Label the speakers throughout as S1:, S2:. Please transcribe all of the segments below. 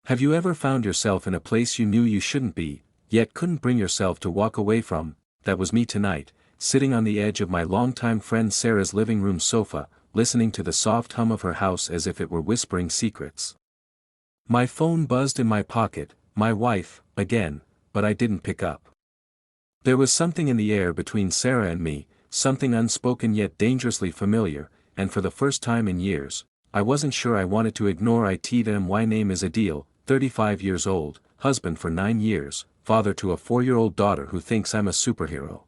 S1: Have you ever found yourself in a place you knew you shouldn't be, yet couldn't bring yourself to walk away from? That was me tonight, sitting on the edge of my longtime friend Sarah's living room sofa, listening to the soft hum of her house as if it were whispering secrets. My phone buzzed in my pocket, my wife, again, but I didn't pick up. There was something in the air between Sarah and me, something unspoken yet dangerously familiar, and for the first time in years, I wasn't sure I wanted to ignore it. My name is Adil, 35 years old, husband for 9 years, father to a 4-year-old daughter who thinks I'm a superhero.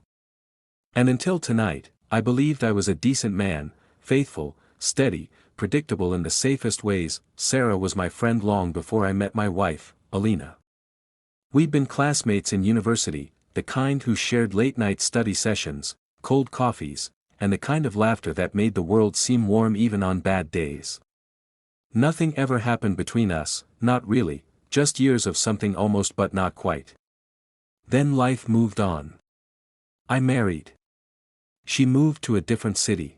S1: And until tonight, I believed I was a decent man, faithful, steady, predictable in the safest ways. Sarah was my friend long before I met my wife, Alina. We'd been classmates in university, the kind who shared late-night study sessions, cold coffees, and the kind of laughter that made the world seem warm even on bad days. Nothing ever happened between us, not really, just years of something almost but not quite. Then life moved on. I married. She moved to a different city.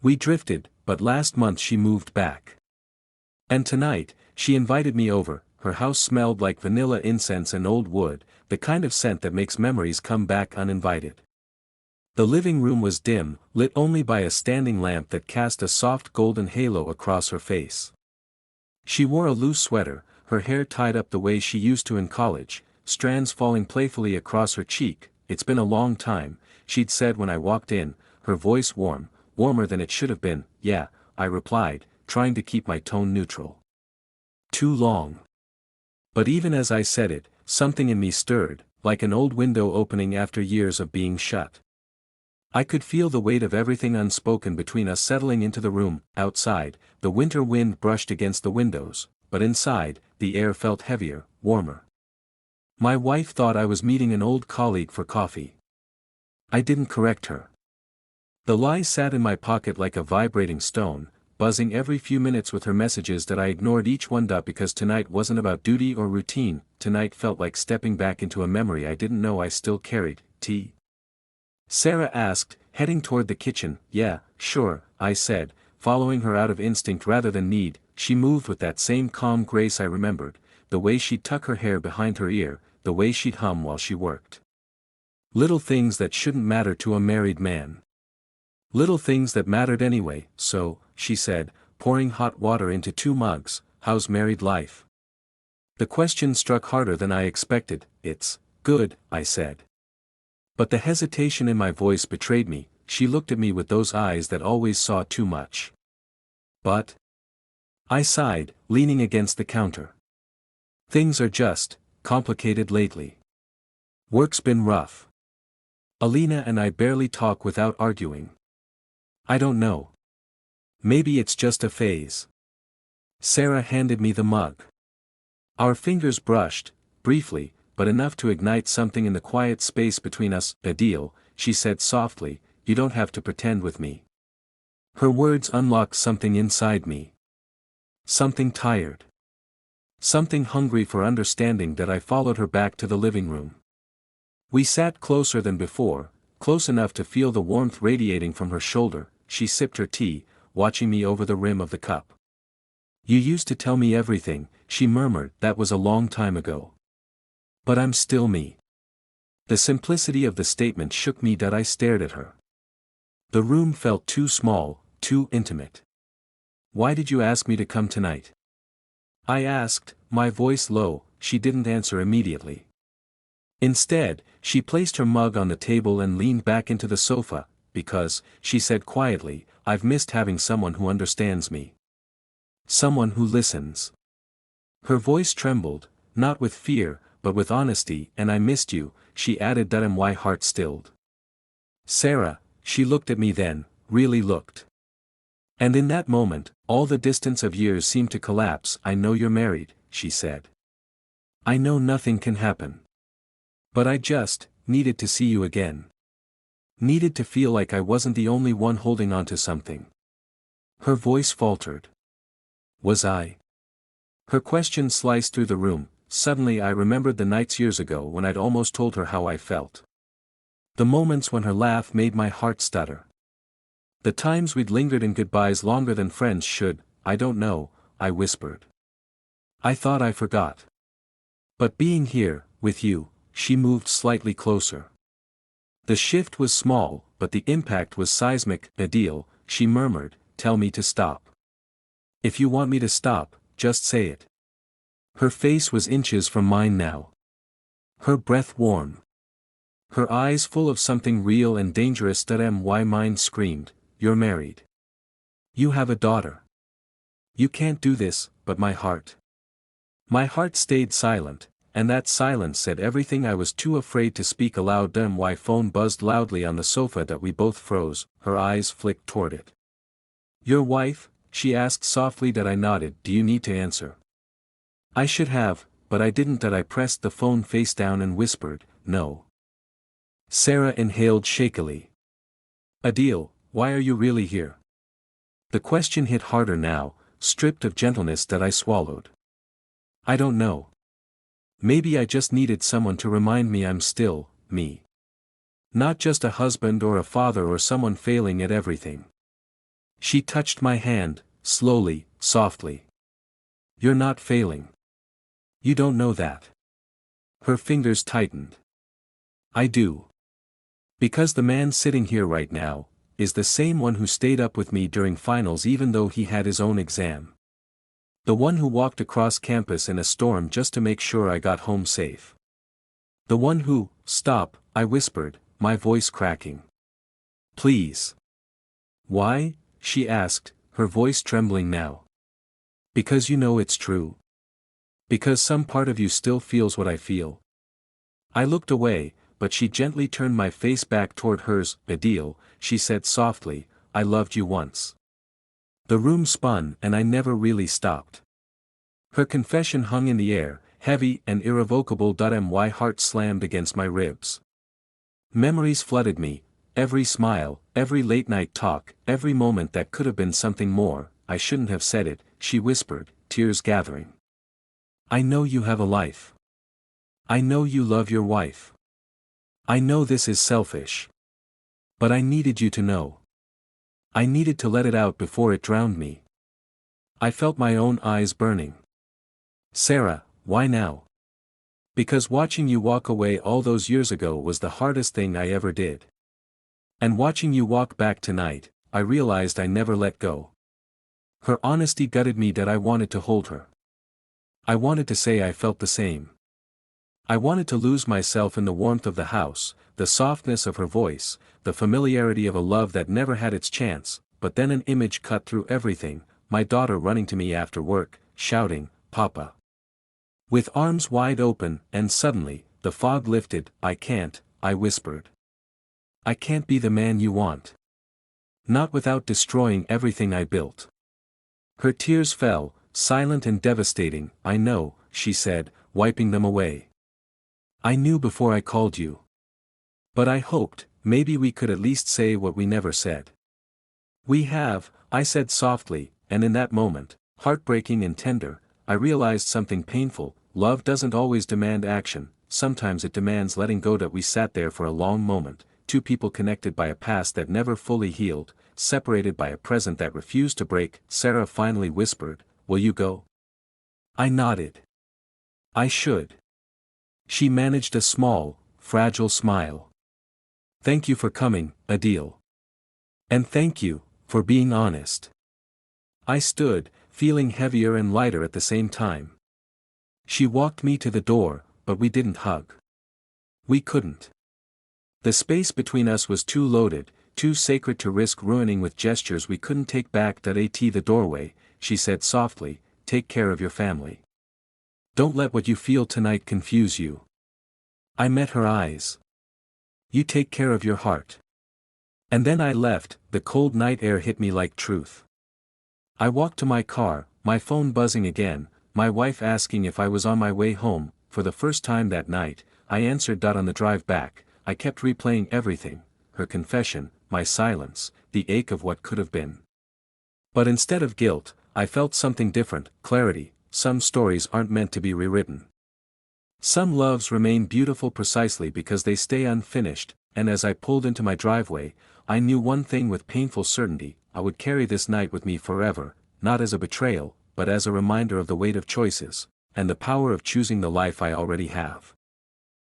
S1: We drifted, but last month she moved back. And tonight, she invited me over. Her house smelled like vanilla incense and old wood, the kind of scent that makes memories come back uninvited. The living room was dim, lit only by a standing lamp that cast a soft golden halo across her face. She wore a loose sweater, her hair tied up the way she used to in college, strands falling playfully across her cheek. "It's been a long time," she'd said when I walked in, her voice warm, warmer than it should have been. "Yeah," I replied, trying to keep my tone neutral. "Too long." But even as I said it, something in me stirred, like an old window opening after years of being shut. I could feel the weight of everything unspoken between us settling into the room. Outside, the winter wind brushed against the windows, but inside, the air felt heavier, warmer. My wife thought I was meeting an old colleague for coffee. I didn't correct her. The lie sat in my pocket like a vibrating stone, buzzing every few minutes with her messages that I ignored each one up because tonight wasn't about duty or routine. Tonight felt like stepping back into a memory I didn't know I still carried. "Tea?" Sarah asked, heading toward the kitchen. "Yeah, sure," I said, following her out of instinct rather than need. She moved with that same calm grace I remembered, the way she'd tuck her hair behind her ear, the way she'd hum while she worked. Little things that shouldn't matter to a married man. Little things that mattered anyway. "So," she said, pouring hot water into 2 mugs, "how's married life?" The question struck harder than I expected. "It's good," I said. But the hesitation in my voice betrayed me. She looked at me with those eyes that always saw too much. "But?" I sighed, leaning against the counter. "Things are just complicated lately. Work's been rough. Alina and I barely talk without arguing. I don't know. Maybe it's just a phase." Sarah handed me the mug. Our fingers brushed, briefly, but enough to ignite something in the quiet space between us. "Adil," she said softly, "you don't have to pretend with me." Her words unlocked something inside me. Something tired. Something hungry for understanding that I followed her back to the living room. We sat closer than before, close enough to feel the warmth radiating from her shoulder. She sipped her tea, watching me over the rim of the cup. "You used to tell me everything," she murmured. "That was a long time ago. But I'm still me." The simplicity of the statement shook me that I stared at her. The room felt too small, too intimate. "Why did you ask me to come tonight?" I asked, my voice low. She didn't answer immediately. Instead, she placed her mug on the table and leaned back into the sofa. "Because," she said quietly, "I've missed having someone who understands me. Someone who listens." Her voice trembled, not with fear, but with honesty. "And I missed you," she added, that my heart stilled. "Sarah," she looked at me then, really looked. And in that moment, all the distance of years seemed to collapse. "I know you're married," she said. "I know nothing can happen. But I just needed to see you again. Needed to feel like I wasn't the only one holding on to something." Her voice faltered. Was I? Her question sliced through the room. Suddenly I remembered the nights years ago when I'd almost told her how I felt. The moments when her laugh made my heart stutter. The times we'd lingered in goodbyes longer than friends should. "I don't know," I whispered. I thought I forgot. But being here, with you, she moved slightly closer. The shift was small, but the impact was seismic. Adil, she murmured, tell me to stop. If you want me to stop, just say it. Her face was inches from mine now. Her breath warm. Her eyes full of something real and dangerous. My mind screamed, you're married. You have a daughter. You can't do this, but my heart. My heart stayed silent, and that silence said everything. I was too afraid to speak aloud. My phone buzzed loudly on the sofa. We both froze, her eyes flicked toward it. Your wife? She asked softly. I nodded. Do you need to answer? I should have, but I didn't. I pressed the phone face down and whispered, no. Sarah inhaled shakily. Adil, why are you really here? The question hit harder now, stripped of gentleness. I swallowed. I don't know. Maybe I just needed someone to remind me I'm still, me. Not just a husband or a father or someone failing at everything. She touched my hand, slowly, softly. You're not failing. You don't know that. Her fingers tightened. I do. Because the man sitting here right now, is the same one who stayed up with me during finals even though he had his own exam. The one who walked across campus in a storm just to make sure I got home safe. The one who, stop, I whispered, my voice cracking. Please. Why? She asked, her voice trembling now. Because you know it's true. Because some part of you still feels what I feel. I looked away, but she gently turned my face back toward hers. Adil, she said softly, I loved you once. The room spun and I never really stopped. Her confession hung in the air, heavy and irrevocable. My heart slammed against my ribs. Memories flooded me, every smile, every late night talk, every moment that could have been something more. I shouldn't have said it, she whispered, tears gathering. I know you have a life. I know you love your wife. I know this is selfish. But I needed you to know. I needed to let it out before it drowned me. I felt my own eyes burning. Sarah, why now? Because watching you walk away all those years ago was the hardest thing I ever did. And watching you walk back tonight, I realized I never let go. Her honesty gutted me. I wanted to hold her. I wanted to say I felt the same. I wanted to lose myself in the warmth of the house, the softness of her voice, the familiarity of a love that never had its chance. But then an image cut through everything, my daughter running to me after work, shouting, Papa. With arms wide open, and suddenly, the fog lifted. I can't, I whispered. I can't be the man you want. Not without destroying everything I built. Her tears fell, silent and devastating. I know, she said, wiping them away. I knew before I called you. But I hoped, maybe we could at least say what we never said. We have, I said softly, and in that moment, heartbreaking and tender, I realized something painful. Love doesn't always demand action, sometimes it demands letting go. We sat there for a long moment, two people connected by a past that never fully healed, separated by a present that refused to break. Sarah finally whispered, will you go? I nodded. I should. She managed a small, fragile smile. Thank you for coming, Adil. And thank you, for being honest. I stood, feeling heavier and lighter at the same time. She walked me to the door, but we didn't hug. We couldn't. The space between us was too loaded, too sacred to risk ruining with gestures we couldn't take back. At the doorway, she said softly, take care of your family. Don't let what you feel tonight confuse you. I met her eyes. You take care of your heart. And then I left. The cold night air hit me like truth. I walked to my car, my phone buzzing again, my wife asking if I was on my way home. For the first time that night, I answered. On the drive back, I kept replaying everything, her confession, my silence, the ache of what could have been. But instead of guilt, I felt something different, clarity. Some stories aren't meant to be rewritten. Some loves remain beautiful precisely because they stay unfinished, and as I pulled into my driveway, I knew one thing with painful certainty, I would carry this night with me forever, not as a betrayal, but as a reminder of the weight of choices, and the power of choosing the life I already have.